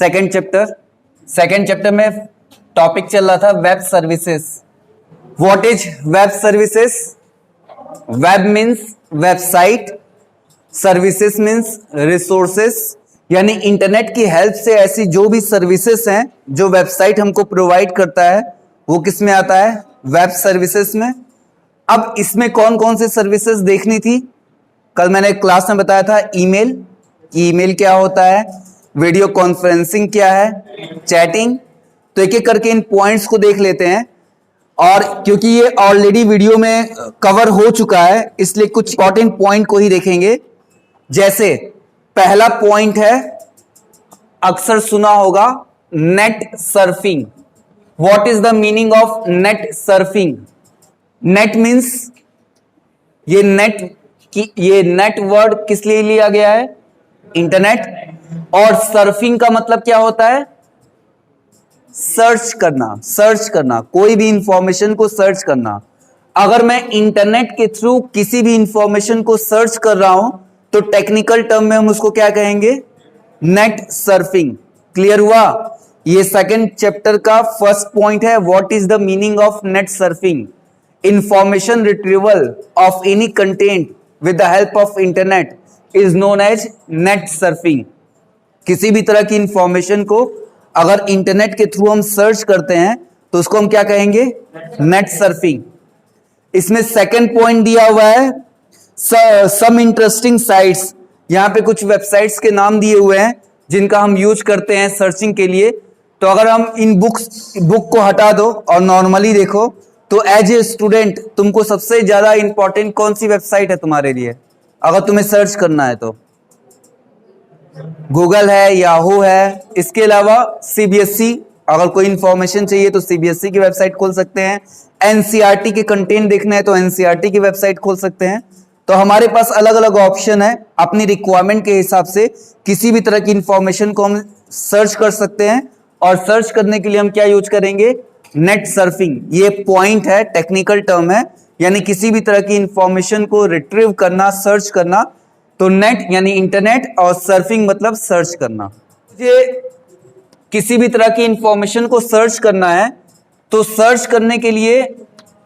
Second chapter में topic चल रहा था web services. What is web services? Web means website, services means resources, यानी इंटरनेट की हेल्प से ऐसी जो भी सर्विसेज हैं जो वेबसाइट हमको प्रोवाइड करता है वो किस में आता है? वेब सर्विसेज में। अब इसमें कौन कौन सी सर्विसेज देखनी थी? कल मैंने क्लास में बताया था ईमेल क्या होता है, वीडियो कॉन्फ्रेंसिंग क्या है, चैटिंग। तो एक एक करके इन पॉइंट्स को देख लेते हैं। और क्योंकि ये ऑलरेडी वीडियो में कवर हो चुका है इसलिए कुछ इंपॉर्टेंट पॉइंट को ही देखेंगे। जैसे पहला पॉइंट है, अक्सर सुना होगा net surfing. What is the meaning of net surfing? Net means ये नेट वर्ड किस लिए लिया गया है? इंटरनेट। और सर्फिंग का मतलब क्या होता है? सर्च करना, कोई भी इंफॉर्मेशन को सर्च करना। अगर मैं इंटरनेट के थ्रू किसी भी इंफॉर्मेशन को सर्च कर रहा हूं तो टेक्निकल टर्म में हम उसको क्या कहेंगे? Net surfing. क्लियर हुआ? ये सेकंड चैप्टर का फर्स्ट पॉइंट है, what is the meaning of net surfing? Information retrieval of any content with the help of internet is known as net surfing. किसी भी तरह की इंफॉर्मेशन को अगर इंटरनेट के थ्रू हम सर्च करते हैं तो उसको हम क्या कहेंगे? Net surfing. इसमें सेकंड पॉइंट दिया हुआ है सम इंटरेस्टिंग साइट्स। यहां पे कुछ वेबसाइट्स के नाम दिए हुए हैं जिनका हम यूज करते हैं सर्चिंग के लिए। तो अगर हम इन बुक को हटा दो और नॉर्मली देखो तो एज ए स्टूडेंट तुमको सबसे ज्यादा इंपॉर्टेंट कौन सी वेबसाइट है तुम्हारे लिए अगर तुम्हें सर्च करना है? तो गूगल है, याहू है। इसके अलावा सीबीएसई, अगर कोई इंफॉर्मेशन चाहिए तो सीबीएसई की वेबसाइट खोल सकते हैं। एनसीईआरटी के कंटेंट देखना है तो एनसीईआरटी की वेबसाइट खोल सकते हैं। तो हमारे पास अलग अलग ऑप्शन है, अपनी रिक्वायरमेंट के हिसाब से किसी भी तरह की इंफॉर्मेशन को हम सर्च कर सकते हैं। और सर्च करने के लिए हम क्या यूज करेंगे? Net surfing. ये पॉइंट है, टेक्निकल टर्म है, यानी किसी भी तरह की इंफॉर्मेशन को रिट्रीव करना, सर्च करना। तो नेट यानी इंटरनेट और सर्फिंग मतलब सर्च करना। मुझे किसी भी तरह की इंफॉर्मेशन को सर्च करना है तो सर्च करने के लिए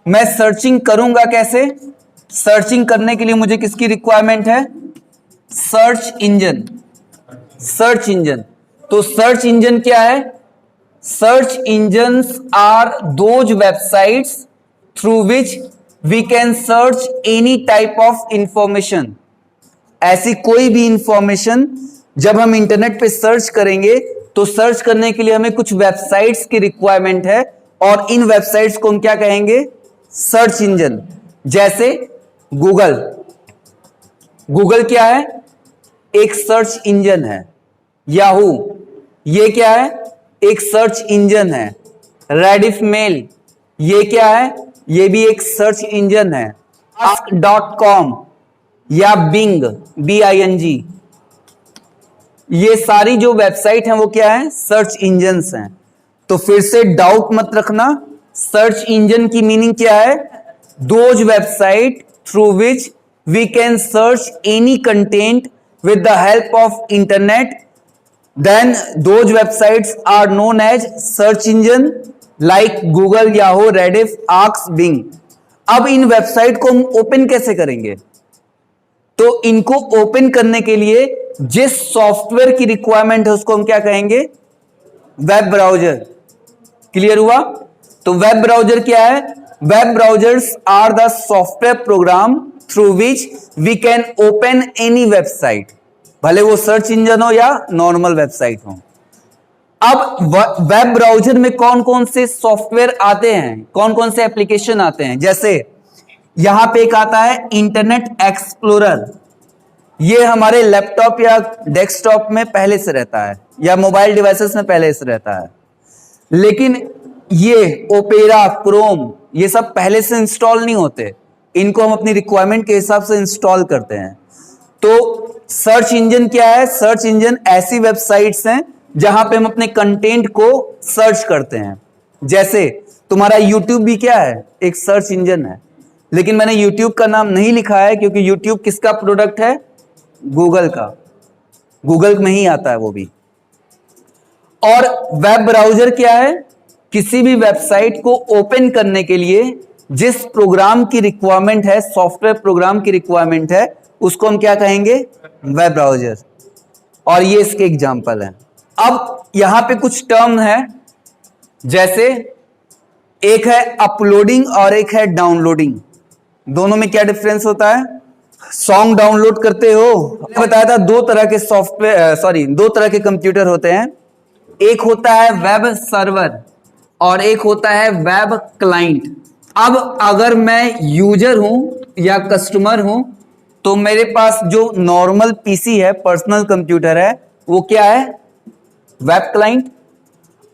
मैं सर्चिंग करूंगा कैसे? सर्चिंग करने के लिए मुझे किसकी रिक्वायरमेंट है? Search engine. तो सर्च इंजन क्या है? Search engines are those websites through which we can search any type of information. ऐसी कोई भी इंफॉर्मेशन जब हम इंटरनेट पे सर्च करेंगे तो सर्च करने के लिए हमें कुछ वेबसाइट्स की रिक्वायरमेंट है और इन वेबसाइट्स को हम क्या कहेंगे? Search engine. जैसे गूगल क्या है? एक सर्च इंजन है। याहू ये क्या है? एक सर्च इंजन है। रेडिफ मेल ये क्या है? ये भी एक सर्च इंजन है। ask.com या बिंग BING, ये सारी जो वेबसाइट हैं वो क्या है? सर्च इंजन्स हैं। तो फिर से डाउट मत रखना, सर्च इंजन की मीनिंग क्या है? Those website through which we can search any content with the help of internet, then those websites are known as search engine like Google, Yahoo, Rediff, Ask, Bing. अब इन website को हम open कैसे करेंगे? तो इनको ओपन करने के लिए जिस सॉफ्टवेयर की रिक्वायरमेंट है उसको हम क्या कहेंगे? Web browser. क्लियर हुआ? तो वेब ब्राउजर क्या है? Web browsers are the software program through which we can open any website, भले वो सर्च इंजन हो या नॉर्मल वेबसाइट हो। अब वेब ब्राउजर में कौन कौन से सॉफ्टवेयर आते हैं, कौन कौन से एप्लीकेशन आते हैं? जैसे यहां पे एक आता है इंटरनेट एक्सप्लोरर। ये हमारे लैपटॉप या डेस्कटॉप में पहले से रहता है या मोबाइल डिवाइसेस में पहले से रहता है। लेकिन ये ओपेरा, क्रोम ये सब पहले से इंस्टॉल नहीं होते, इनको हम अपनी रिक्वायरमेंट के हिसाब से इंस्टॉल करते हैं। तो सर्च इंजन क्या है? सर्च इंजन ऐसी वेबसाइट्स हैं जहां पे हम अपने कंटेंट को सर्च करते हैं। जैसे तुम्हारा YouTube भी क्या है? एक सर्च इंजन है। लेकिन मैंने YouTube का नाम नहीं लिखा है क्योंकि YouTube किसका प्रोडक्ट है? गूगल का। गूगल में ही आता है वो भी। और वेब ब्राउजर क्या है? किसी भी वेबसाइट को ओपन करने के लिए जिस प्रोग्राम की रिक्वायरमेंट है, सॉफ्टवेयर प्रोग्राम की रिक्वायरमेंट है, उसको हम क्या कहेंगे? Web browser. और ये इसके एग्जाम्पल है। अब यहां पे कुछ टर्म है, जैसे एक है अपलोडिंग और एक है डाउनलोडिंग। दोनों में क्या डिफरेंस होता है? सॉन्ग डाउनलोड करते हो, मैंने बताया था दो तरह के सॉफ्टवेयर दो तरह के कंप्यूटर होते हैं। एक होता है वेब सर्वर और एक होता है वेब क्लाइंट। अब अगर मैं यूजर हूं या कस्टमर हूं तो मेरे पास जो नॉर्मल पीसी है, पर्सनल कंप्यूटर है, वो क्या है? Web client.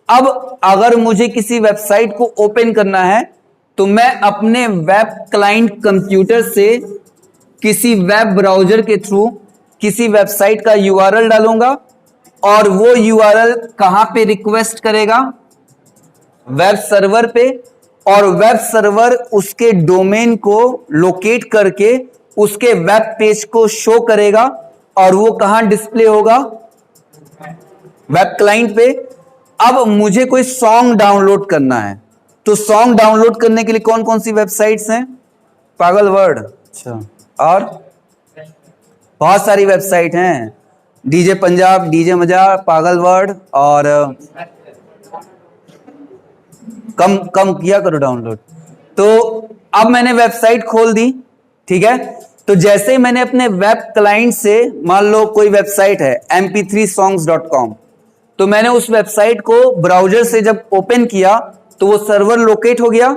अब अगर मुझे किसी वेबसाइट को ओपन करना है तो मैं अपने वेब क्लाइंट कंप्यूटर से किसी वेब ब्राउजर के थ्रू किसी वेबसाइट का यूआरएल डालूंगा और वो यूआरएल कहां पे रिक्वेस्ट करेगा? वेब सर्वर पे। और वेब सर्वर उसके डोमेन को लोकेट करके उसके वेब पेज को शो करेगा और वो कहां डिस्प्ले होगा? वेब क्लाइंट पे। अब मुझे कोई सॉन्ग डाउनलोड करना है तो सॉन्ग डाउनलोड करने के लिए कौन कौन सी वेबसाइट्स हैं? पागल वर्ड, अच्छा, और बहुत सारी वेबसाइट हैं, डीजे पंजाब, डीजे मजा, पागल वर्ड, और कम किया करो डाउनलोड। तो अब मैंने वेबसाइट खोल दी, ठीक है। तो जैसे ही मैंने अपने वेब क्लाइंट से, मान लो कोई वेबसाइट है mp3songs.com, तो मैंने उस वेबसाइट को ब्राउजर से जब ओपन किया तो वो सर्वर लोकेट हो गया।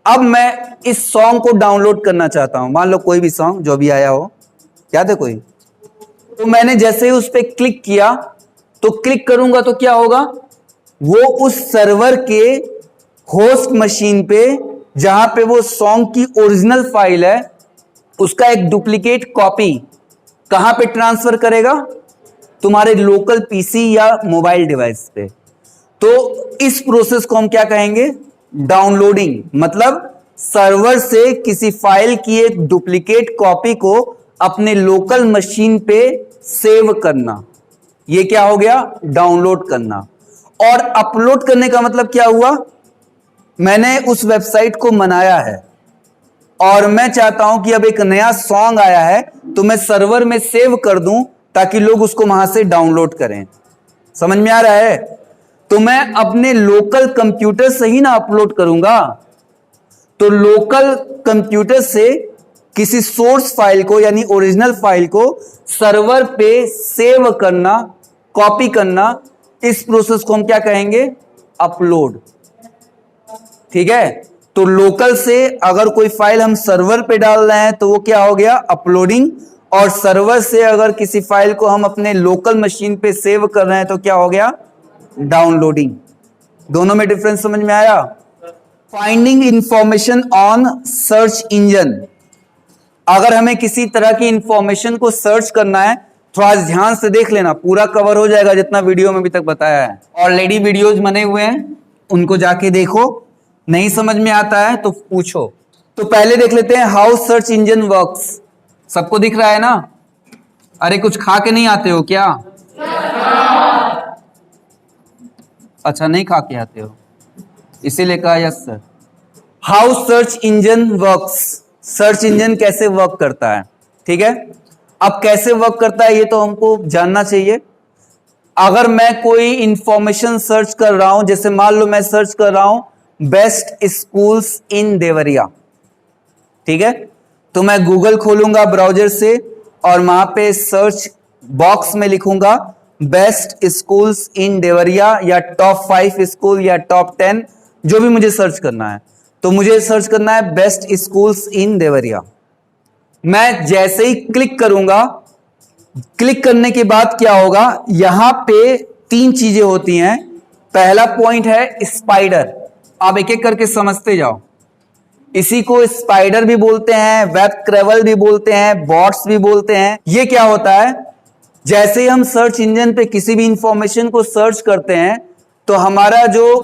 अब मैं इस सॉन्ग को डाउनलोड करना चाहता हूं, मान लो कोई भी सॉन्ग जो भी आया हो, याद है कोई? तो मैंने जैसे ही उस पर क्लिक किया, तो क्लिक करूंगा तो क्या होगा? वो उस सर्वर के होस्ट मशीन पे, जहां पे वो सॉन्ग की ओरिजिनल फाइल है, उसका एक डुप्लीकेट कॉपी कहां पे ट्रांसफर करेगा? तुम्हारे लोकल पीसी या मोबाइल डिवाइस पे। तो इस प्रोसेस को हम क्या कहेंगे? डाउनलोडिंग। मतलब सर्वर से किसी फाइल की एक डुप्लीकेट कॉपी को अपने लोकल मशीन पे सेव करना, ये क्या हो गया? डाउनलोड करना। और अपलोड करने का मतलब क्या हुआ? मैंने उस वेबसाइट को बनाया है और मैं चाहता हूं कि अब एक नया सॉन्ग आया है तो मैं सर्वर में सेव कर दूं ताकि लोग उसको वहां से डाउनलोड करें। समझ में आ रहा है? तो मैं अपने लोकल कंप्यूटर से ही ना अपलोड करूंगा। तो लोकल कंप्यूटर से किसी सोर्स फाइल को, यानी ओरिजिनल फाइल को सर्वर पे सेव करना, कॉपी करना, इस प्रोसेस को हम क्या कहेंगे? अपलोड। ठीक है। तो लोकल से अगर कोई फाइल हम सर्वर पे डाल रहे हैं तो वो क्या हो गया? अपलोडिंग। और सर्वर से अगर किसी फाइल को हम अपने लोकल मशीन पे सेव कर रहे हैं तो क्या हो गया? डाउनलोडिंग। दोनों में डिफरेंस समझ में आया? Finding information on search engine. अगर हमें किसी तरह की इंफॉर्मेशन को सर्च करना है, थोड़ा ध्यान से देख लेना, पूरा कवर हो जाएगा जितना वीडियो में अभी तक बताया है। ऑलरेडी वीडियोज बने हुए हैं, उनको जाके देखो। नहीं समझ में आता है तो पूछो। तो पहले देख लेते हैं हाउ सर्च इंजन वर्क्स। सबको दिख रहा है ना? अरे कुछ खा के नहीं आते हो क्या? अच्छा, नहीं खा के आते हो, इसीलिए कहा yes sir. How search engine works. Search engine कैसे वर्क करता है, ठीक है। अब कैसे वर्क करता है ये तो हमको जानना चाहिए। अगर मैं कोई इंफॉर्मेशन सर्च कर रहा हूं, जैसे मान लो मैं सर्च कर रहा हूं बेस्ट स्कूल्स इन देवरिया, ठीक है, तो मैं गूगल खोलूंगा ब्राउजर से और वहां पे सर्च बॉक्स में लिखूंगा बेस्ट स्कूल्स इन देवरिया या टॉप 5 स्कूल या टॉप 10, जो भी मुझे सर्च करना है। तो मुझे सर्च करना है बेस्ट स्कूल्स इन देवरिया। मैं जैसे ही क्लिक करूंगा, क्लिक करने के बाद क्या होगा? यहां पे 3 चीजें होती हैं। पहला पॉइंट है स्पाइडर। आप एक एक करके समझते जाओ। इसी को स्पाइडर भी बोलते हैं, वेब क्रैवल भी बोलते हैं, बॉट्स भी बोलते हैं। ये क्या होता है? जैसे ही हम सर्च इंजन पे किसी भी इंफॉर्मेशन को सर्च करते हैं तो हमारा जो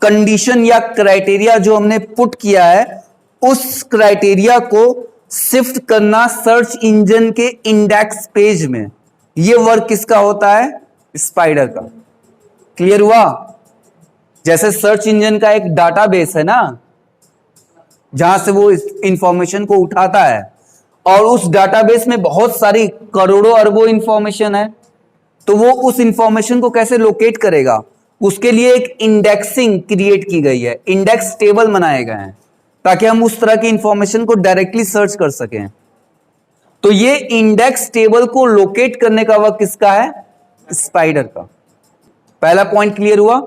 कंडीशन या क्राइटेरिया जो हमने पुट किया है, उस क्राइटेरिया को शिफ्ट करना सर्च इंजन के इंडेक्स पेज में, ये वर्क किसका होता है? स्पाइडर का। क्लियर हुआ? जैसे सर्च इंजन का एक डाटाबेस है ना, जहां से वो इंफॉर्मेशन को उठाता है, और उस डाटाबेस में बहुत सारी करोड़ों अरबों इंफॉर्मेशन है, तो वो उस इंफॉर्मेशन को कैसे लोकेट करेगा? उसके लिए एक इंडेक्सिंग क्रिएट की गई है, इंडेक्स टेबल बनाए गए हैं, ताकि हम उस तरह की इंफॉर्मेशन को डायरेक्टली सर्च कर सकें। तो ये इंडेक्स टेबल को लोकेट करने का वर्क किसका है? स्पाइडर का। पहला पॉइंट क्लियर हुआ।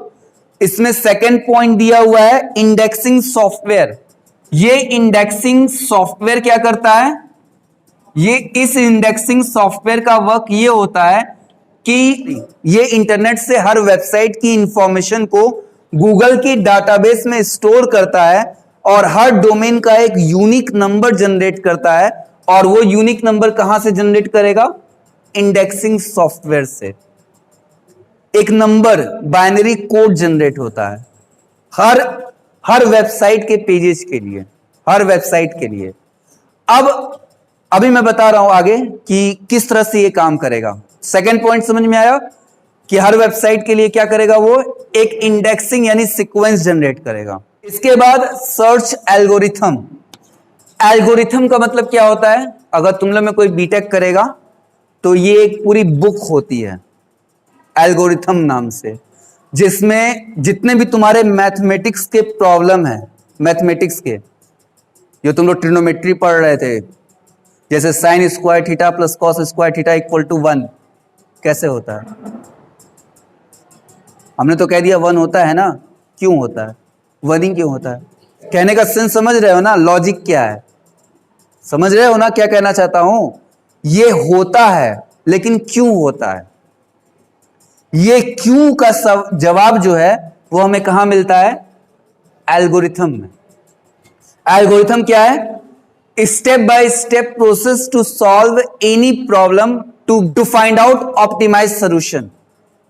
इसमें सेकंड पॉइंट दिया हुआ है इंडेक्सिंग सॉफ्टवेयर। ये इंडेक्सिंग सॉफ्टवेयर क्या करता है? ये इस इंडेक्सिंग सॉफ्टवेयर का वर्क ये होता है कि ये इंटरनेट से हर वेबसाइट की इंफॉर्मेशन को गूगल की डाटाबेस में स्टोर करता है, और हर डोमेन का एक यूनिक नंबर जनरेट करता है। और वो यूनिक नंबर कहां से जनरेट करेगा? इंडेक्सिंग सॉफ्टवेयर से। एक नंबर, बाइनरी कोड जनरेट होता है हर वेबसाइट के पेजेस के लिए, हर वेबसाइट के लिए। अभी मैं बता रहा हूं आगे कि किस तरह से ये काम करेगा। सेकंड पॉइंट समझ में आया कि हर वेबसाइट के लिए क्या करेगा? वो एक इंडेक्सिंग यानी सीक्वेंस जनरेट करेगा। इसके बाद सर्च एल्गोरिथम। एल्गोरिथम का मतलब क्या होता है? अगर तुम लोग में कोई बीटेक करेगा तो ये एक पूरी बुक होती है एल्गोरिथम नाम से, जिसमें जितने भी तुम्हारे मैथमेटिक्स के प्रॉब्लम है, मैथमेटिक्स के जो तुम लोग ट्रिग्नोमेट्री पढ़ रहे थे, जैसे sine square theta plus cos square theta equal to 1 कैसे होता है? हमने तो कह दिया 1 होता है ना। क्यों होता है? 1 ही क्यों होता है? कहने का सेंस समझ रहे हो ना? लॉजिक क्या है? समझ रहे हो ना क्या कहना चाहता हूं? ये होता है, लेकिन क्यों होता है? ये क्यों का जवाब जो है वो हमें कहां मिलता है? एल्गोरिथम में। एल्गोरिथम क्या है? Step by step process to solve any problem to find out optimize solution.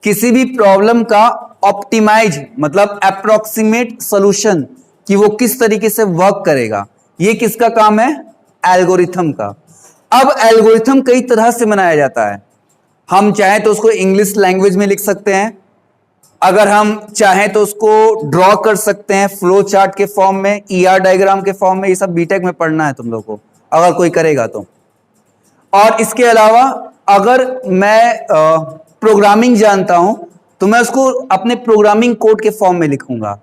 किसी भी प्रॉब्लम का ऑप्टिमाइज मतलब अप्रोक्सीमेट सोल्यूशन, कि वो किस तरीके से वर्क करेगा, ये किसका काम है? एल्गोरिथम का। अब एल्गोरिथम कई तरह से बनाया जाता है। हम चाहें तो उसको इंग्लिश लैंग्वेज में लिख सकते हैं, अगर हम चाहें तो उसको ड्रॉ कर सकते हैं फ्लो चार्ट के फॉर्म में, ईआर डायग्राम के फॉर्म में। ये सब बीटेक में पढ़ना है तुम लोग को, अगर कोई करेगा तो। और इसके अलावा अगर मैं प्रोग्रामिंग जानता हूं तो मैं उसको अपने प्रोग्रामिंग कोड के फॉर्म में लिखूंगा।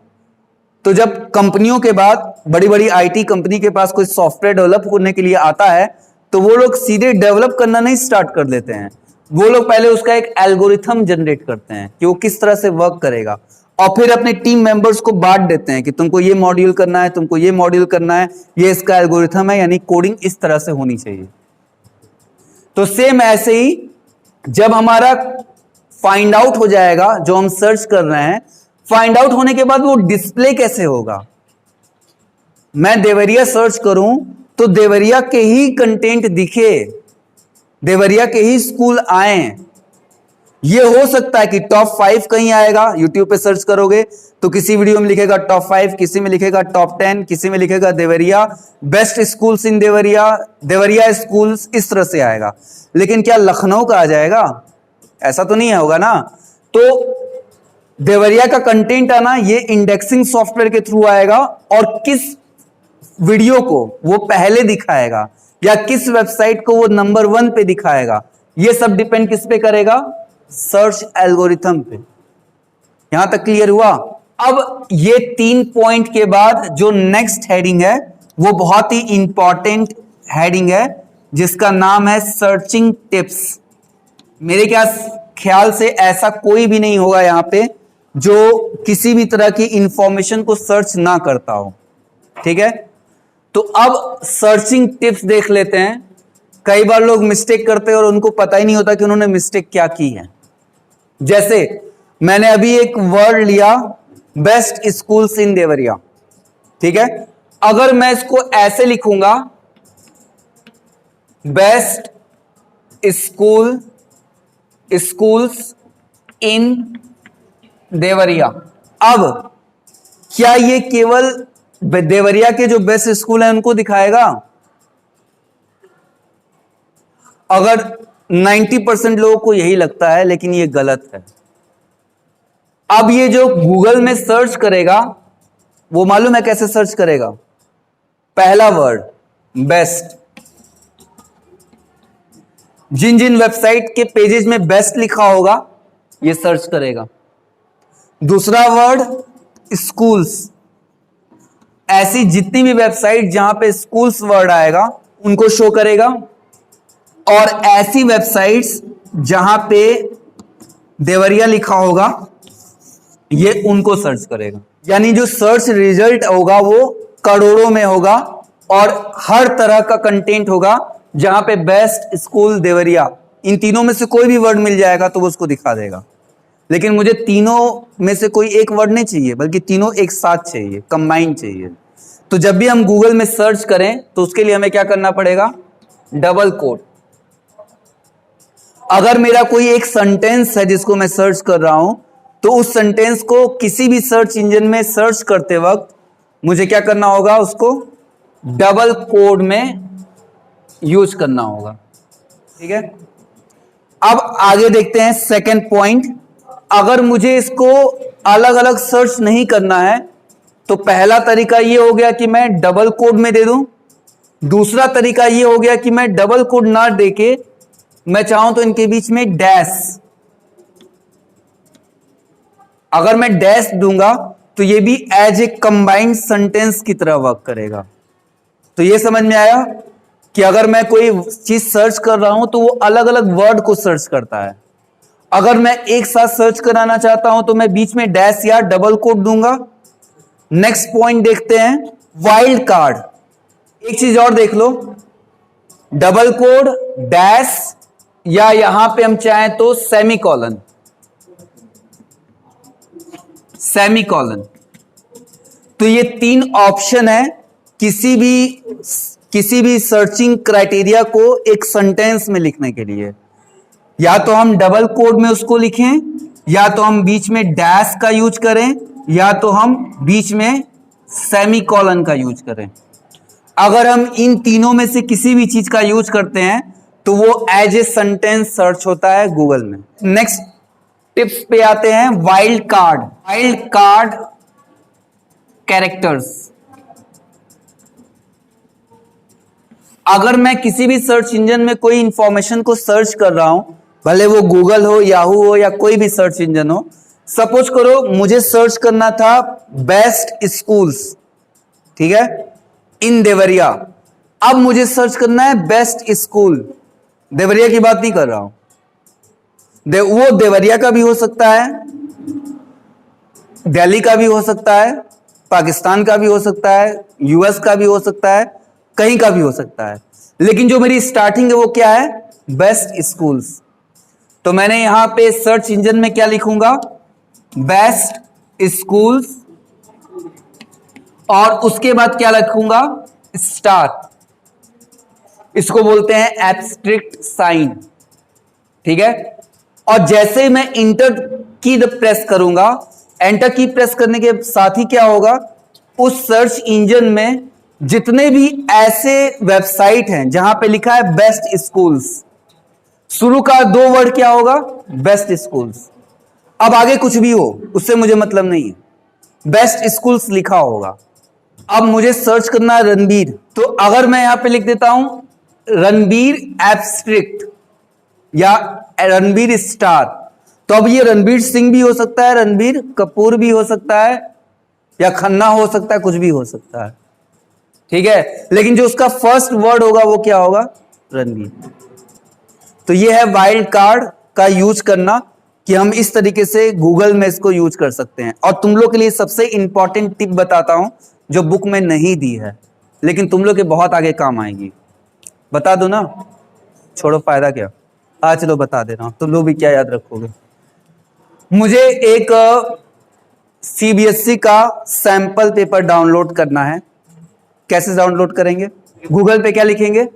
तो जब कंपनियों के बाद, बड़ी बड़ी आईटी कंपनी के पास कोई सॉफ्टवेयर डेवलप करने के लिए आता है, तो वो लोग सीधे डेवलप करना नहीं स्टार्ट कर देते हैं। वो लोग पहले उसका एक एल्गोरिथम जनरेट करते हैं कि वो किस तरह से वर्क करेगा, और फिर अपने टीम मेंबर्स को बांट देते हैं कि तुमको ये मॉड्यूल करना है, तुमको ये मॉड्यूल करना है, ये इसका एल्गोरिथम है, यानी कोडिंग इस तरह से होनी चाहिए। तो सेम ऐसे ही जब हमारा फाइंड आउट हो जाएगा, जो हम सर्च कर रहे हैं, फाइंड आउट होने के बाद वो डिस्प्ले कैसे होगा? मैं देवरिया सर्च करूं तो देवरिया के ही कंटेंट दिखे, देवरिया के ही स्कूल आए। ये हो सकता है कि टॉप 5 कहीं आएगा, यूट्यूब पे सर्च करोगे तो किसी वीडियो में लिखेगा टॉप 5, किसी में लिखेगा टॉप 10, किसी में लिखेगा Deoria best schools in Deoria, Deoria schools, इस तरह से आएगा। लेकिन क्या लखनऊ का आ जाएगा? ऐसा तो नहीं होगा ना। तो देवरिया का कंटेंट आना ये इंडेक्सिंग सॉफ्टवेयर के थ्रू आएगा, और किस वीडियो को वो पहले दिखाएगा या किस वेबसाइट को वो नंबर 1 पे दिखाएगा, ये सब डिपेंड किस पे करेगा? सर्च एल्गोरिथम पे। यहां तक क्लियर हुआ? अब ये 3 पॉइंट के बाद जो नेक्स्ट हेडिंग है वो बहुत ही इंपॉर्टेंट हेडिंग है, जिसका नाम है सर्चिंग टिप्स। मेरे ख्याल से ऐसा कोई भी नहीं होगा यहां पे जो किसी भी तरह की इंफॉर्मेशन को सर्च ना करता हो। ठीक है, तो अब सर्चिंग टिप्स देख लेते हैं। कई बार लोग मिस्टेक करते हैं और उनको पता ही नहीं होता कि उन्होंने मिस्टेक क्या की है। जैसे मैंने अभी एक वर्ड लिया, बेस्ट स्कूल्स इन देवरिया। ठीक है, अगर मैं इसको ऐसे लिखूंगा, बेस्ट स्कूल्स इन देवरिया, अब क्या ये केवल देवरिया के जो बेस्ट स्कूल हैं उनको दिखाएगा? अगर 90% लोगों को यही लगता है, लेकिन ये गलत है। अब ये जो गूगल में सर्च करेगा वो मालूम है कैसे सर्च करेगा? पहला वर्ड बेस्ट, जिन जिन वेबसाइट के पेजेस में बेस्ट लिखा होगा ये सर्च करेगा। दूसरा वर्ड स्कूल्स, ऐसी जितनी भी वेबसाइट जहां पे स्कूल्स वर्ड आएगा उनको शो करेगा, और ऐसी वेबसाइट्स जहां पे देवरिया लिखा होगा ये उनको सर्च करेगा। यानी जो सर्च रिजल्ट होगा वो करोड़ों में होगा और हर तरह का कंटेंट होगा। जहां पे बेस्ट, स्कूल, देवरिया, इन तीनों में से कोई भी वर्ड मिल जाएगा तो वो उसको दिखा देगा। लेकिन मुझे तीनों में से कोई एक वर्ड नहीं चाहिए, बल्कि तीनों एक साथ चाहिए, कंबाइन चाहिए। तो जब भी हम गूगल में सर्च करें तो उसके लिए हमें क्या करना पड़ेगा? Double quote. अगर मेरा कोई एक सेंटेंस है जिसको मैं सर्च कर रहा हूं तो उस सेंटेंस को किसी भी सर्च इंजन में सर्च करते वक्त मुझे क्या करना होगा? उसको डबल कोड में यूज करना होगा। ठीक है, अब आगे देखते हैं सेकंड पॉइंट। अगर मुझे इसको अलग अलग सर्च नहीं करना है तो पहला तरीका यह हो गया कि मैं डबल कोड में दे दूं। दूसरा तरीका यह हो गया कि मैं डबल कोड ना देके मैं चाहूं तो इनके बीच में डैश, अगर मैं डैश दूंगा तो ये भी एज ए कंबाइंड सेंटेंस की तरह वर्क करेगा। तो ये समझ में आया कि अगर मैं कोई चीज सर्च कर रहा हूं तो वो अलग अलग वर्ड को सर्च करता है। अगर मैं एक साथ सर्च कराना चाहता हूं तो मैं बीच में डैश या डबल कोड दूंगा। नेक्स्ट पॉइंट देखते हैं, वाइल्ड कार्ड। एक चीज और देख लो, डबल कोड, डैश, या यहां पे हम चाहें तो सेमीकॉलन। सेमीकॉलन, तो ये तीन ऑप्शन है किसी भी सर्चिंग क्राइटेरिया को एक सेंटेंस में लिखने के लिए। या तो हम डबल कोड में उसको लिखें, या तो हम बीच में डैश का यूज करें, या तो हम बीच में सेमीकॉलन का यूज करें। अगर हम इन तीनों में से किसी भी चीज का यूज करते हैं तो वो एज ए सेंटेंस सर्च होता है गूगल में। नेक्स्ट टिप्स पे आते हैं, wild card. Wild card characters. अगर मैं किसी भी सर्च इंजन में कोई इंफॉर्मेशन को सर्च कर रहा हूं, भले वो गूगल हो, याहू हो, या कोई भी सर्च इंजन हो, सपोज करो मुझे सर्च करना था बेस्ट स्कूल्स, ठीक है, इन देवरिया। अब मुझे सर्च करना है बेस्ट स्कूल, देवरिया की बात नहीं कर रहा हूं, वो देवरिया का भी हो सकता है, दिल्ली का भी हो सकता है, पाकिस्तान का भी हो सकता है, यूएस का भी हो सकता है, कहीं का भी हो सकता है। लेकिन जो मेरी स्टार्टिंग है वो क्या है? Best schools. तो मैंने यहां पे सर्च इंजन में क्या लिखूंगा? बेस्ट स्कूल्स, और उसके बाद क्या लिखूंगा? स्टार। इसको बोलते हैं एब्स्ट्रैक्ट साइन, ठीक है। और जैसे ही मैं इंटर की प्रेस करूंगा, एंटर की प्रेस करने के साथ ही क्या होगा? उस सर्च इंजन में जितने भी ऐसे वेबसाइट हैं जहां पे लिखा है बेस्ट स्कूल्स, शुरू का दो वर्ड क्या होगा? Best schools. अब आगे कुछ भी हो उससे मुझे मतलब नहीं है, बेस्ट स्कूल्स लिखा होगा। अब मुझे सर्च करना है रणबीर, तो अगर मैं यहां पे लिख देता हूं रणबीर एब्स्ट्रैक्ट या रणबीर स्टार, तो अब ये रणबीर सिंह भी हो सकता है, रणबीर कपूर भी हो सकता है, या खन्ना हो सकता है, कुछ भी हो सकता है, ठीक है। लेकिन जो उसका फर्स्ट वर्ड होगा वो क्या होगा? रणबीर। तो ये है वाइल्ड कार्ड का यूज करना, कि हम इस तरीके से गूगल में इसको यूज कर सकते हैं। और तुम लोग के लिए सबसे इंपॉर्टेंट टिप बताता हूं जो बुक में नहीं दी है, लेकिन तुम लोग के बहुत आगे काम आएगी। बता दो ना, छोड़ो फायदा क्या, चलो बता दे रहा हूं, तुम लोग भी क्या याद रखोगे। मुझे एक सीबीएसई का सैंपल पेपर डाउनलोड करना है। कैसे डाउनलोड करेंगे? गूगल पे क्या लिखेंगे?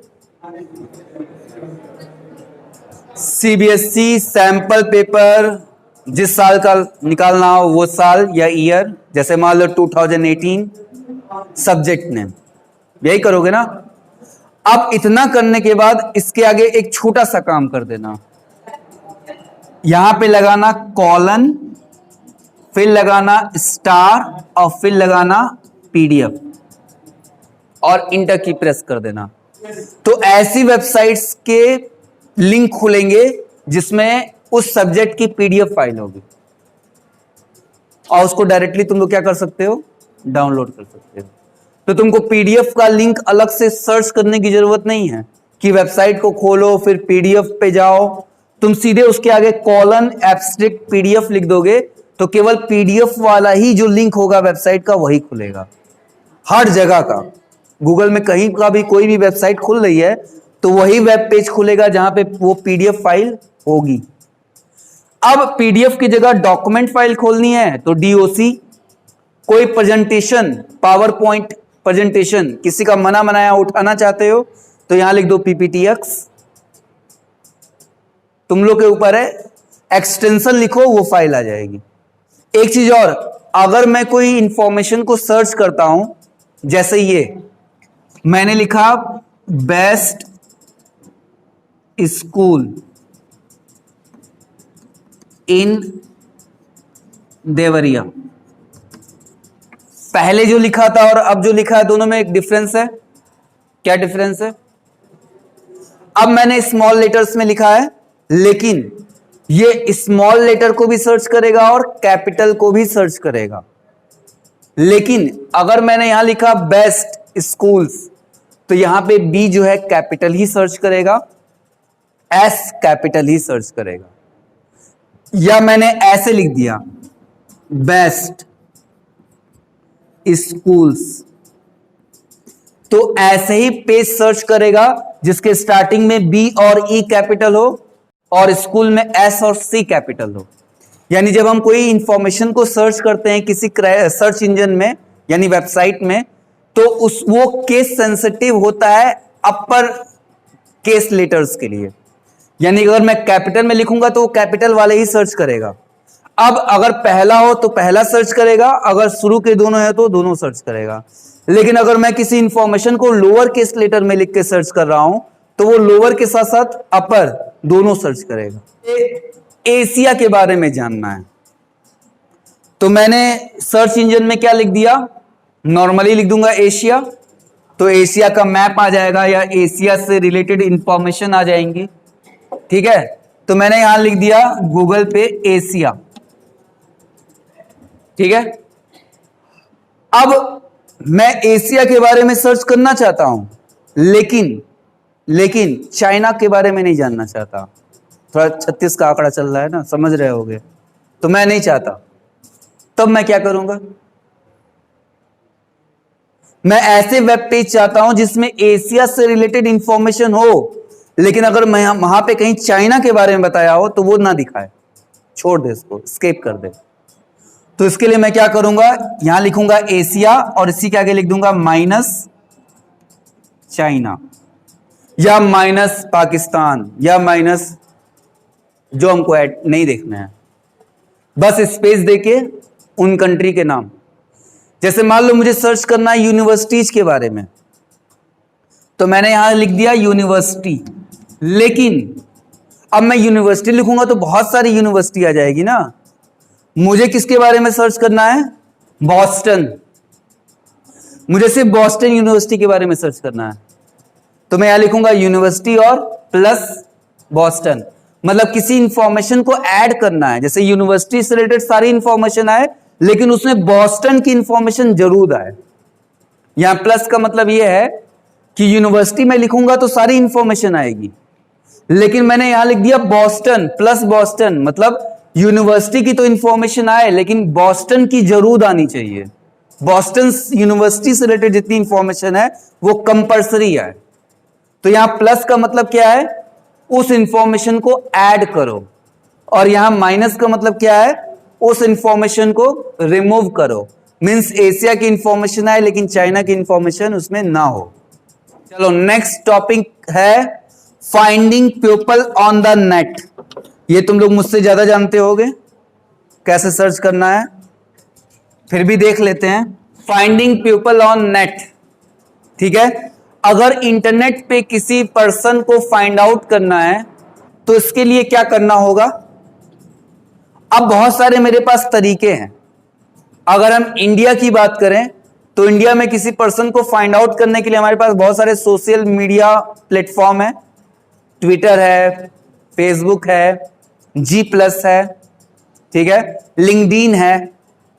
सीबीएसई सैंपल पेपर, जिस साल का निकालना हो वो साल या ईयर, जैसे मान लो 2018, सब्जेक्ट नेम, यही करोगे ना। अब इतना करने के बाद इसके आगे एक छोटा सा काम कर देना, यहां पे लगाना कॉलन, फिर लगाना स्टार और फिर लगाना पीडीएफ और इंटर की प्रेस कर देना। तो ऐसी वेबसाइट्स के लिंक खुलेंगे जिसमें उस सब्जेक्ट की पीडीएफ फाइल होगी और उसको डायरेक्टली तुम लोग क्या कर सकते हो, डाउनलोड कर सकते हो। तो तुमको पीडीएफ का लिंक अलग से सर्च करने की जरूरत नहीं है कि वेबसाइट को खोलो फिर पीडीएफ पे जाओ। तुम सीधे उसके आगे कॉलन एब्स्ट्रैक्ट पीडीएफ लिख दोगे तो केवल पीडीएफ वाला ही जो लिंक होगा वेबसाइट का वही खुलेगा। हर जगह का गूगल में कहीं का भी कोई भी वेबसाइट खुल रही है तो वही वेब पेज खुलेगा जहां पे वो पीडीएफ फाइल होगी। अब पीडीएफ की जगह डॉक्यूमेंट फाइल खोलनी है तो डीओसी, कोई प्रेजेंटेशन, पावर पॉइंट प्रेजेंटेशन किसी का मना मनाया उठाना चाहते हो तो यहां लिख दो पीपीटीएक्स। तुम लोग के ऊपर है, एक्सटेंशन लिखो वो फाइल आ जाएगी। एक चीज और, अगर मैं कोई इंफॉर्मेशन को सर्च करता हूं, जैसे ये मैंने लिखा बेस्ट स्कूल इन देवरिया, पहले जो लिखा था और अब जो लिखा है दोनों में एक डिफरेंस है। क्या डिफरेंस है? अब मैंने स्मॉल लेटर्स में लिखा है लेकिन ये स्मॉल लेटर को भी सर्च करेगा और कैपिटल को भी सर्च करेगा। लेकिन अगर मैंने यहां लिखा बेस्ट स्कूल्स तो यहां पे बी जो है कैपिटल ही सर्च करेगा, एस कैपिटल ही सर्च करेगा। या मैंने ऐसे लिख दिया बेस्ट स्कूल्स तो ऐसे ही पेज सर्च करेगा जिसके स्टार्टिंग में बी और ई कैपिटल हो और स्कूल में एस और सी कैपिटल हो। यानी जब हम कोई इंफॉर्मेशन को सर्च करते हैं किसी सर्च इंजन में यानी वेबसाइट में तो वो केस सेंसिटिव होता है अपर केस लेटर्स के लिए। यानी अगर मैं कैपिटल में लिखूंगा तो वो कैपिटल वाले ही सर्च करेगा। अब अगर पहला हो तो पहला सर्च करेगा, अगर शुरू के दोनों है तो दोनों सर्च करेगा। लेकिन अगर मैं किसी इंफॉर्मेशन को लोअर केस लेटर में लिख के सर्च कर रहा हूं तो वो लोअर के साथ साथ अपर दोनों सर्च करेगा। एशिया के बारे में जानना है तो मैंने सर्च इंजन में क्या लिख दिया, नॉर्मली लिख दूंगा एशिया, तो एशिया का मैप आ जाएगा या एशिया से रिलेटेड इंफॉर्मेशन आ जाएंगी। ठीक है, तो मैंने यहां लिख दिया गूगल पे एशिया। ठीक है, अब मैं एशिया के बारे में सर्च करना चाहता हूं लेकिन चाइना के बारे में नहीं जानना चाहता। थोड़ा 36 का आंकड़ा चल रहा है ना, समझ रहे होगे, तो मैं नहीं चाहता। तब मैं क्या करूंगा, मैं ऐसे वेब पेज चाहता हूं जिसमें एशिया से रिलेटेड इंफॉर्मेशन हो लेकिन अगर मैं वहां पे कहीं चाइना के बारे में बताया हो तो वो ना दिखाए, छोड़ दे, इसको स्किप कर दे। तो इसके लिए मैं क्या करूंगा, यहां लिखूंगा एशिया और इसी के आगे लिख दूंगा माइनस चाइना या माइनस पाकिस्तान या माइनस जो हमको ऐड नहीं देखना है, बस स्पेस देके उन कंट्री के नाम। जैसे मान लो मुझे सर्च करना है यूनिवर्सिटीज के बारे में तो मैंने यहां लिख दिया यूनिवर्सिटी, लेकिन अब मैं यूनिवर्सिटी लिखूंगा तो बहुत सारी यूनिवर्सिटी आ जाएगी ना। मुझे किसके बारे में सर्च करना है, बॉस्टन, मुझे सिर्फ बॉस्टन यूनिवर्सिटी के बारे में सर्च करना है तो मैं यहां लिखूंगा यूनिवर्सिटी और प्लस बॉस्टन। मतलब किसी इंफॉर्मेशन को ऐड करना है, जैसे यूनिवर्सिटी से रिलेटेड सारी इंफॉर्मेशन आए लेकिन उसमें बॉस्टन की इंफॉर्मेशन जरूर आए। यहां प्लस का मतलब यह है कि यूनिवर्सिटी में लिखूंगा तो सारी इंफॉर्मेशन आएगी लेकिन मैंने यहां लिख दिया बॉस्टन प्लस बॉस्टन, मतलब यूनिवर्सिटी की तो इंफॉर्मेशन आए लेकिन बॉस्टन की जरूर आनी चाहिए। बॉस्टन यूनिवर्सिटी से रिलेटेड जितनी इंफॉर्मेशन है वो कंपल्सरी है। तो यहां प्लस का मतलब क्या है, उस इंफॉर्मेशन को ऐड करो, और यहां माइनस का मतलब क्या है, उस इंफॉर्मेशन को रिमूव करो। मींस एशिया की इंफॉर्मेशन आए लेकिन चाइना की इंफॉर्मेशन उसमें ना हो। चलो नेक्स्ट टॉपिक है finding people on the net. ये तुम लोग मुझसे ज्यादा जानते होगे कैसे सर्च करना है, फिर भी देख लेते हैं। फाइंडिंग पीपल ऑन नेट, ठीक है। अगर इंटरनेट पे किसी पर्सन को फाइंड आउट करना है तो इसके लिए क्या करना होगा। अब बहुत सारे मेरे पास तरीके हैं, अगर हम इंडिया की बात करें तो इंडिया में किसी पर्सन को फाइंड आउट करने के लिए हमारे पास बहुत सारे सोशल मीडिया प्लेटफॉर्म है। ट्विटर है, फेसबुक है, G+ है, ठीक है, लिंक्डइन है।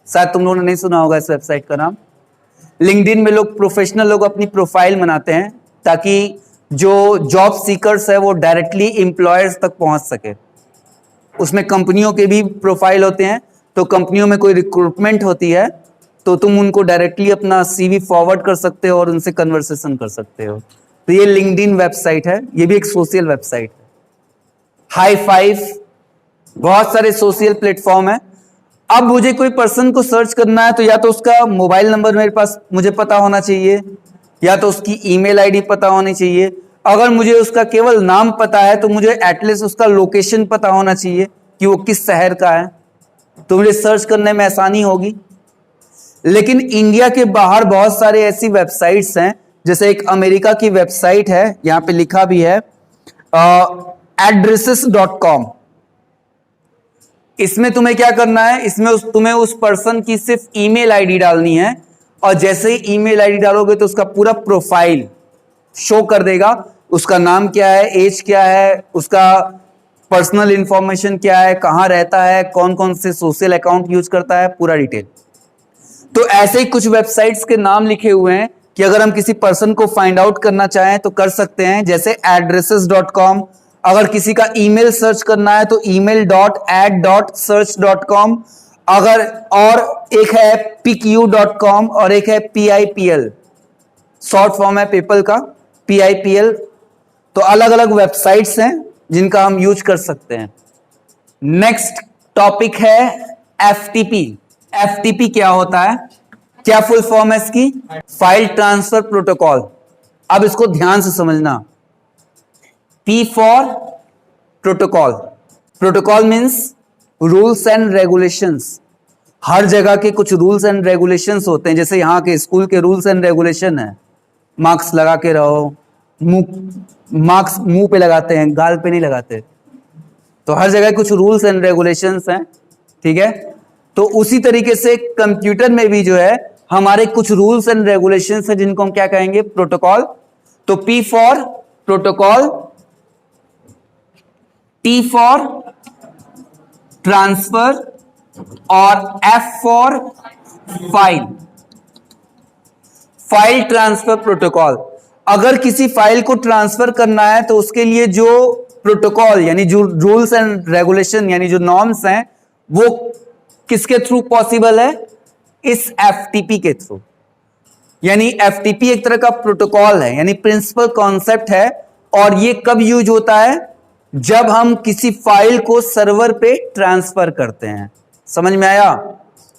शायद तुम लोगों ने नहीं सुना होगा इस वेबसाइट का नाम। लिंक्डइन में लोग प्रोफेशनल लोग अपनी प्रोफाइल बनाते हैं ताकि जो जॉब सीकर्स है वो डायरेक्टली एम्प्लॉयर्स तक पहुंच सके। उसमें कंपनियों के भी प्रोफाइल होते हैं, तो कंपनियों में कोई रिक्रूटमेंट होती है तो तुम उनको डायरेक्टली अपना CV फॉरवर्ड कर सकते हो और उनसे कन्वर्सेशन कर सकते हो। तो ये लिंक्डइन वेबसाइट है, ये भी एक सोशल वेबसाइट है। हाई फाइव, बहुत सारे सोशल प्लेटफॉर्म है। अब मुझे कोई पर्सन को सर्च करना है तो या तो उसका मोबाइल नंबर मेरे पास मुझे पता होना चाहिए, या तो उसकी ईमेल आईडी पता होनी चाहिए। अगर मुझे उसका केवल नाम पता है तो मुझे एटलीस्ट उसका लोकेशन पता होना चाहिए कि वो किस शहर का है, तो मुझे सर्च करने में आसानी होगी। लेकिन इंडिया के बाहर बहुत सारे ऐसी वेबसाइट्स हैं, जैसे एक अमेरिका की वेबसाइट है, यहां पे लिखा भी है addresses.com। इसमें तुम्हें क्या करना है, इसमें तुम्हें उस पर्सन की सिर्फ ईमेल आईडी डालनी है, और जैसे ही ईमेल आईडी डालोगे तो उसका पूरा प्रोफाइल शो कर देगा। उसका नाम क्या है, एज क्या है, उसका पर्सनल इंफॉर्मेशन क्या है, कहां रहता है, कौन कौन से सोशल अकाउंट यूज करता है, पूरा डिटेल। तो ऐसे ही कुछ वेबसाइट्स के नाम लिखे हुए हैं कि अगर हम किसी पर्सन को फाइंड आउट करना चाहें तो कर सकते हैं, जैसे addresses.com। अगर किसी का ईमेल सर्च करना है तो email.ad.search.com। अगर और एक है picu.com और एक है PIPL, शॉर्ट फॉर्म है पेपल का, PIPL। तो अलग अलग वेबसाइट्स हैं जिनका हम यूज कर सकते हैं। नेक्स्ट टॉपिक है FTP। FTP क्या होता है, क्या फुल फॉर्म है इसकी, फाइल ट्रांसफर प्रोटोकॉल। अब इसको ध्यान से समझना। P for protocol. Protocol means rules and regulations. हर जगह के कुछ रूल्स एंड रेगुलेशंस होते हैं, जैसे यहां के स्कूल के रूल्स एंड रेगुलेशन है, मास्क लगा के रहो, मास्क मुंह पे लगाते हैं, गाल पे नहीं लगाते। तो हर जगह कुछ रूल्स एंड रेगुलेशंस हैं, ठीक है। तो उसी तरीके से कंप्यूटर में भी जो है हमारे कुछ रूल्स एंड रेगुलेशंस हैं जिनको हम क्या कहेंगे, प्रोटोकॉल। तो P for protocol, T for transfer और F for file. File transfer protocol. अगर किसी फाइल को ट्रांसफर करना है तो उसके लिए जो प्रोटोकॉल यानी जो रूल्स एंड रेगुलेशन यानी जो नॉर्म्स हैं वो किसके थ्रू पॉसिबल है, इस FTP के थ्रू। यानी FTP एक तरह का प्रोटोकॉल है, यानी प्रिंसिपल कॉन्सेप्ट है। और ये कब यूज होता है, जब हम किसी फाइल को सर्वर पे ट्रांसफर करते हैं। समझ में आया।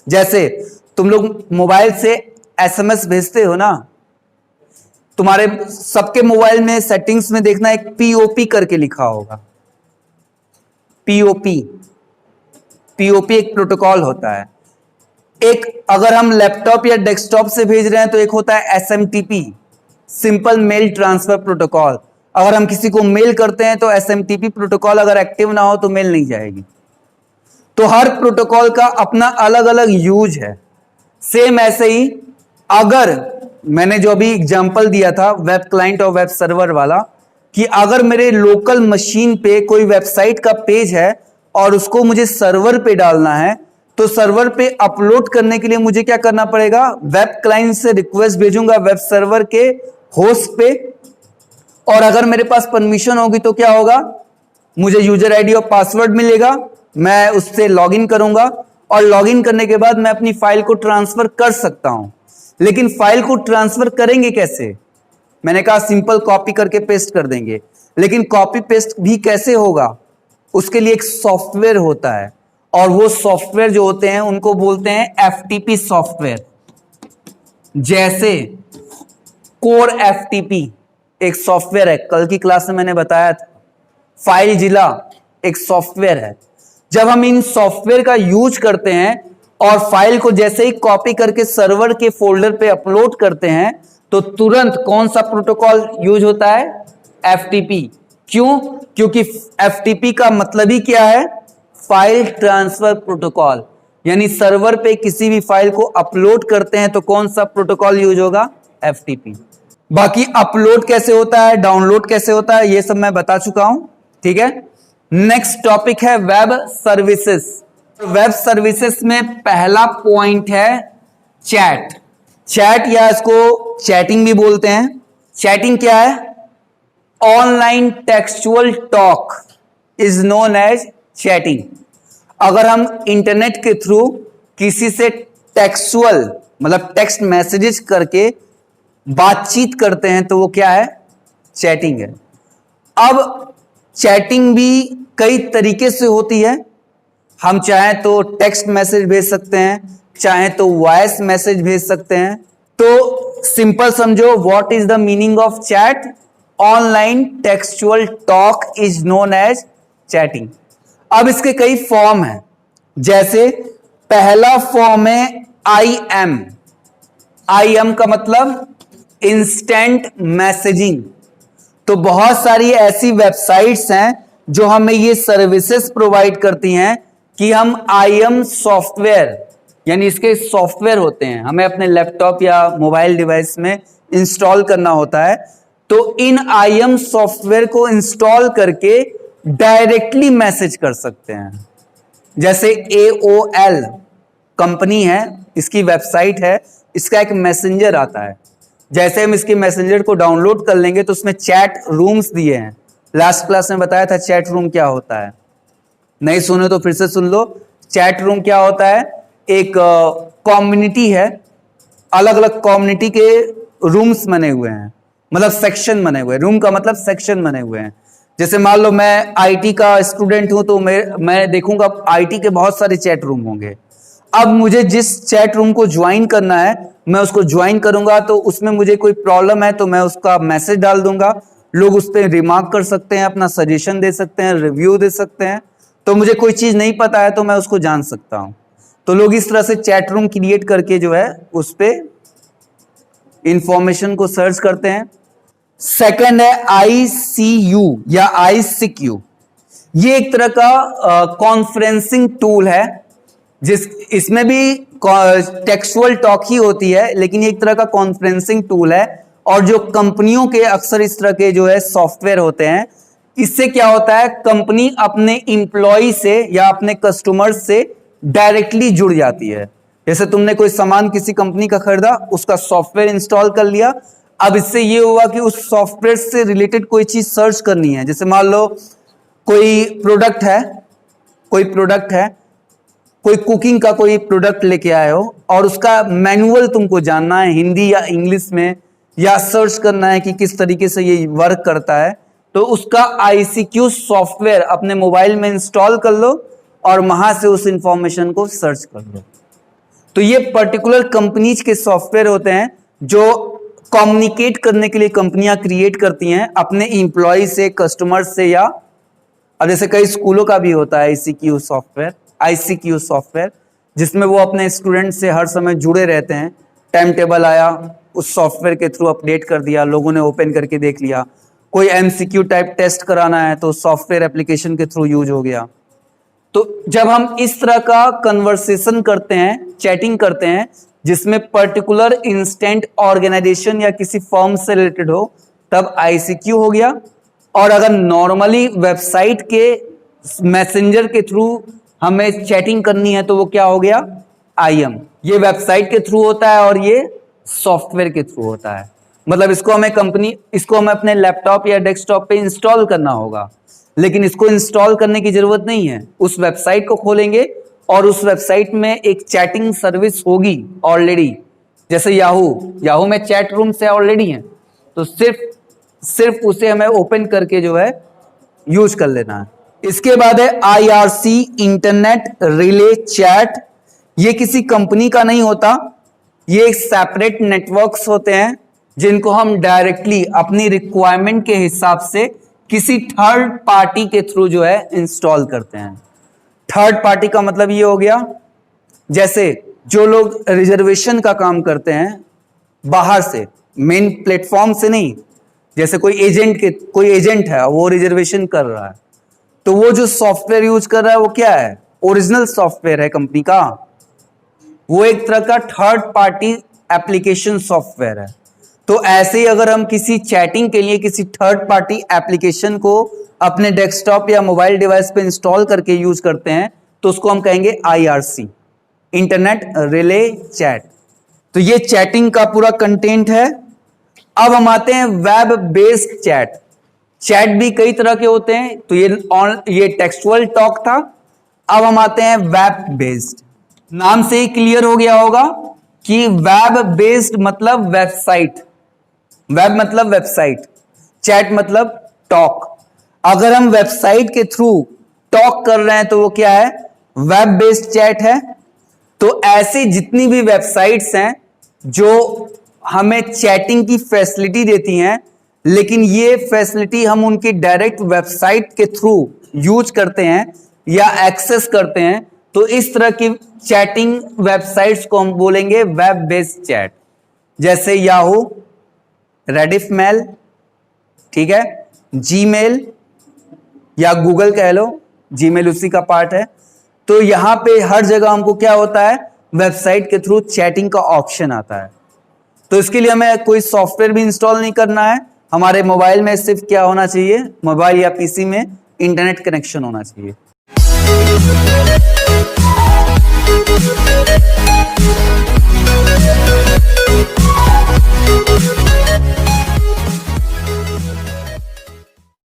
जैसे तुम लोग मोबाइल से SMS भेजते हो ना, तुम्हारे सबके मोबाइल में सेटिंग्स में देखना एक POP करके लिखा होगा। POP एक प्रोटोकॉल होता है। एक अगर हम लैपटॉप या डेस्कटॉप से भेज रहे हैं तो एक होता है SMTP, simple mail transfer protocol. अगर हम किसी को मेल करते हैं तो SMTP प्रोटोकॉल अगर एक्टिव ना हो तो मेल नहीं जाएगी। तो हर प्रोटोकॉल का अपना अलग अलग यूज है। सेम ऐसे ही अगर मैंने जो अभी एग्जांपल दिया था वेब क्लाइंट और वेब सर्वर वाला, कि अगर मेरे लोकल मशीन पे कोई वेबसाइट का पेज है और उसको मुझे सर्वर पे डालना है, तो सर्वर पे अपलोड करने के लिए मुझे क्या करना पड़ेगा, वेब क्लाइंट से रिक्वेस्ट भेजूंगा वेब सर्वर के होस्ट पे। और अगर मेरे पास परमिशन होगी तो क्या होगा, मुझे यूजर आईडी और पासवर्ड मिलेगा, मैं उससे लॉगिन करूंगा और लॉगिन करने के बाद मैं अपनी फाइल को ट्रांसफर कर सकता हूं। लेकिन फाइल को ट्रांसफर करेंगे कैसे, मैंने कहा सिंपल कॉपी करके पेस्ट कर देंगे। लेकिन कॉपी पेस्ट भी कैसे होगा, उसके लिए एक सॉफ्टवेयर होता है, और वो सॉफ्टवेयर जो होते हैं उनको बोलते हैं FTP सॉफ्टवेयर। जैसे कोर FTP एक सॉफ्टवेयर है, कल की क्लास में मैंने बताया था। फाइलजिला एक सॉफ्टवेयर है। जब हम इन सॉफ्टवेयर का यूज करते हैं और फाइल को जैसे ही कॉपी करके सर्वर के फोल्डर पे अपलोड करते हैं तो तुरंत कौन सा प्रोटोकॉल यूज होता है, FTP। क्यों, क्योंकि FTP का मतलब ही क्या है, फाइल ट्रांसफर प्रोटोकॉल। यानी सर्वर पे किसी भी फाइल को अपलोड करते हैं तो कौन सा प्रोटोकॉल यूज होगा? FTP। बाकी अपलोड कैसे होता है, डाउनलोड कैसे होता है, ये सब मैं बता चुका हूं, ठीक है। नेक्स्ट टॉपिक है वेब सर्विसेज। वेब सर्विसेज में पहला पॉइंट है चैट। चैट या इसको चैटिंग भी बोलते हैं। चैटिंग क्या है? Online textual talk is known as chatting. अगर हम इंटरनेट के थ्रू किसी से टेक्सुअल मतलब टेक्स्ट मैसेजेस करके बातचीत करते हैं तो वो क्या है? चैटिंग है। अब चैटिंग भी कई तरीके से होती है। हम चाहें तो टेक्स्ट मैसेज भेज सकते हैं, चाहें तो वॉइस मैसेज भेज सकते हैं। तो सिंपल समझो, what is the meaning of chat? Online textual talk is known as chatting. अब इसके कई फॉर्म हैं, जैसे पहला फॉर्म है IM। IM का मतलब इंस्टेंट मैसेजिंग। तो बहुत सारी ऐसी वेबसाइट्स हैं जो हमें ये सर्विसेज प्रोवाइड करती हैं कि हम IM सॉफ्टवेयर, यानी इसके सॉफ्टवेयर होते हैं, हमें अपने लैपटॉप या मोबाइल डिवाइस में इंस्टॉल करना होता है। तो इन IM सॉफ्टवेयर को इंस्टॉल करके डायरेक्टली मैसेज कर सकते हैं। जैसे AOL कंपनी है, इसकी वेबसाइट है, इसका एक मैसेंजर आता है। जैसे हम इसके मैसेंजर को डाउनलोड कर लेंगे तो उसमें चैट रूम्स दिए हैं। लास्ट क्लास में बताया था चैट रूम क्या होता है, नहीं सुने तो फिर से सुन लो। चैट रूम क्या होता है? एक कम्युनिटी है, अलग अलग कम्युनिटी के रूम्स बने हुए हैं, मतलब सेक्शन बने हुए हैं। रूम का मतलब सेक्शन बने हुए हैं। जैसे मान लो मैं IT का स्टूडेंट हूं तो मैं देखूंगा IT के बहुत सारे चैट रूम होंगे। अब मुझे जिस चैट रूम को ज्वाइन करना है मैं उसको ज्वाइन करूंगा, तो उसमें मुझे कोई प्रॉब्लम है तो मैं उसका मैसेज डाल दूंगा। लोग उस पर रिमार्क कर सकते हैं, अपना सजेशन दे सकते हैं, रिव्यू दे सकते हैं। तो मुझे कोई चीज नहीं पता है तो मैं उसको जान सकता हूं। तो लोग इस तरह से चैट रूम क्रिएट करके जो है उस पर इंफॉर्मेशन को सर्च करते हैं। सेकंड है ICU या ICQ। ये एक तरह का कॉन्फ्रेंसिंग टूल है, इसमें भी टेक्सुअल टॉक ही होती है, लेकिन ये एक तरह का कॉन्फ्रेंसिंग टूल है। और जो कंपनियों के अक्सर इस तरह के जो है सॉफ्टवेयर होते हैं, इससे क्या होता है? कंपनी अपने इंप्लॉय से या अपने कस्टमर से डायरेक्टली जुड़ जाती है। जैसे तुमने कोई सामान किसी कंपनी का खरीदा, उसका सॉफ्टवेयर इंस्टॉल कर लिया। अब इससे ये हुआ कि उस सॉफ्टवेयर से रिलेटेड कोई चीज सर्च करनी है। जैसे मान लो कोई प्रोडक्ट है, कोई कुकिंग का कोई प्रोडक्ट लेके आए हो और उसका मैनुअल तुमको जानना है हिंदी या इंग्लिश में, या सर्च करना है कि किस तरीके से ये वर्क करता है, तो उसका ICQ सॉफ्टवेयर अपने मोबाइल में इंस्टॉल कर लो और वहां से उस इंफॉर्मेशन को सर्च कर लो। तो ये पर्टिकुलर कंपनीज के सॉफ्टवेयर होते हैं जो कम्युनिकेट करने के लिए कंपनियां क्रिएट करती हैं अपने इंप्लॉय से, कस्टमर से, या अब जैसे कई स्कूलों का भी होता है ICQ सॉफ्टवेयर, जिसमें वो अपने स्टूडेंट से हर समय जुड़े रहते हैं। टाइम टेबल आया, उस सॉफ्टवेयर के थ्रू अपडेट कर दिया, लोगों ने ओपन करके देख लिया। कोई MCQ टाइप टेस्ट कराना है तो सॉफ्टवेयर एप्लीकेशन के थ्रू यूज हो गया। तो जब हम इस तरह का कन्वर्सेशन करते हैं, चैटिंग करते हैं, जिसमें पर्टिकुलर इंस्टेंट ऑर्गेनाइजेशन या किसी फर्म से रिलेटेड हो, तब ICQ हो गया। और अगर नॉर्मली वेबसाइट के मैसेंजर के थ्रू हमें चैटिंग करनी है तो वो क्या हो गया? IM। ये वेबसाइट के थ्रू होता है और ये सॉफ्टवेयर के थ्रू होता है। मतलब इसको हमें अपने लैपटॉप या डेस्कटॉप पे इंस्टॉल करना होगा, लेकिन इसको इंस्टॉल करने की जरूरत नहीं है। उस वेबसाइट को खोलेंगे और उस वेबसाइट में एक चैटिंग सर्विस होगी ऑलरेडी, जैसे याहू में चैट रूम से ऑलरेडी है, तो सिर्फ उसे हमें ओपन करके जो है यूज कर लेना है। इसके बाद है IRC, इंटरनेट रिले चैट। ये किसी कंपनी का नहीं होता, ये एक सेपरेट नेटवर्क्स होते हैं जिनको हम डायरेक्टली अपनी रिक्वायरमेंट के हिसाब से किसी थर्ड पार्टी के थ्रू जो है इंस्टॉल करते हैं। थर्ड पार्टी का मतलब ये हो गया, जैसे जो लोग रिजर्वेशन का काम करते हैं बाहर से, मेन प्लेटफॉर्म से नहीं, जैसे कोई एजेंट है वो रिजर्वेशन कर रहा है, तो वो जो सॉफ्टवेयर यूज कर रहा है वो क्या है? ओरिजिनल सॉफ्टवेयर है कंपनी का, वो एक तरह का थर्ड पार्टी एप्लीकेशन सॉफ्टवेयर है। तो ऐसे ही अगर हम किसी चैटिंग के लिए किसी थर्ड पार्टी एप्लीकेशन को अपने डेस्कटॉप या मोबाइल डिवाइस पे इंस्टॉल करके यूज करते हैं तो उसको हम कहेंगे IRC, इंटरनेट रिले चैट। तो ये चैटिंग का पूरा कंटेंट है। अब हम आते हैं वेब बेस्ड चैट। चैट भी कई तरह के होते हैं, तो ये टेक्सुअल टॉक था। अब हम आते हैं वेब बेस्ड। नाम से ही क्लियर हो गया होगा कि वेब बेस्ड मतलब वेबसाइट, वेब मतलब वेबसाइट, चैट मतलब टॉक। अगर हम वेबसाइट के थ्रू टॉक कर रहे हैं तो वो क्या है, वेब बेस्ड चैट है। तो ऐसे जितनी भी वेबसाइट्स हैं जो हमें चैटिंग की फैसिलिटी देती हैं, लेकिन ये फैसिलिटी हम उनकी डायरेक्ट वेबसाइट के थ्रू यूज करते हैं या एक्सेस करते हैं, तो इस तरह की चैटिंग वेबसाइट्स को हम बोलेंगे वेब बेस्ड चैट। जैसे याहू, रेडिफ मेल, ठीक है, जीमेल या गूगल कह लो, जीमेल उसी का पार्ट है। तो यहां पे हर जगह हमको क्या होता है, वेबसाइट के थ्रू चैटिंग का ऑप्शन आता है। तो इसके लिए हमें कोई सॉफ्टवेयर भी इंस्टॉल नहीं करना है, हमारे मोबाइल में सिर्फ क्या होना चाहिए, मोबाइल या पीसी में इंटरनेट कनेक्शन होना चाहिए।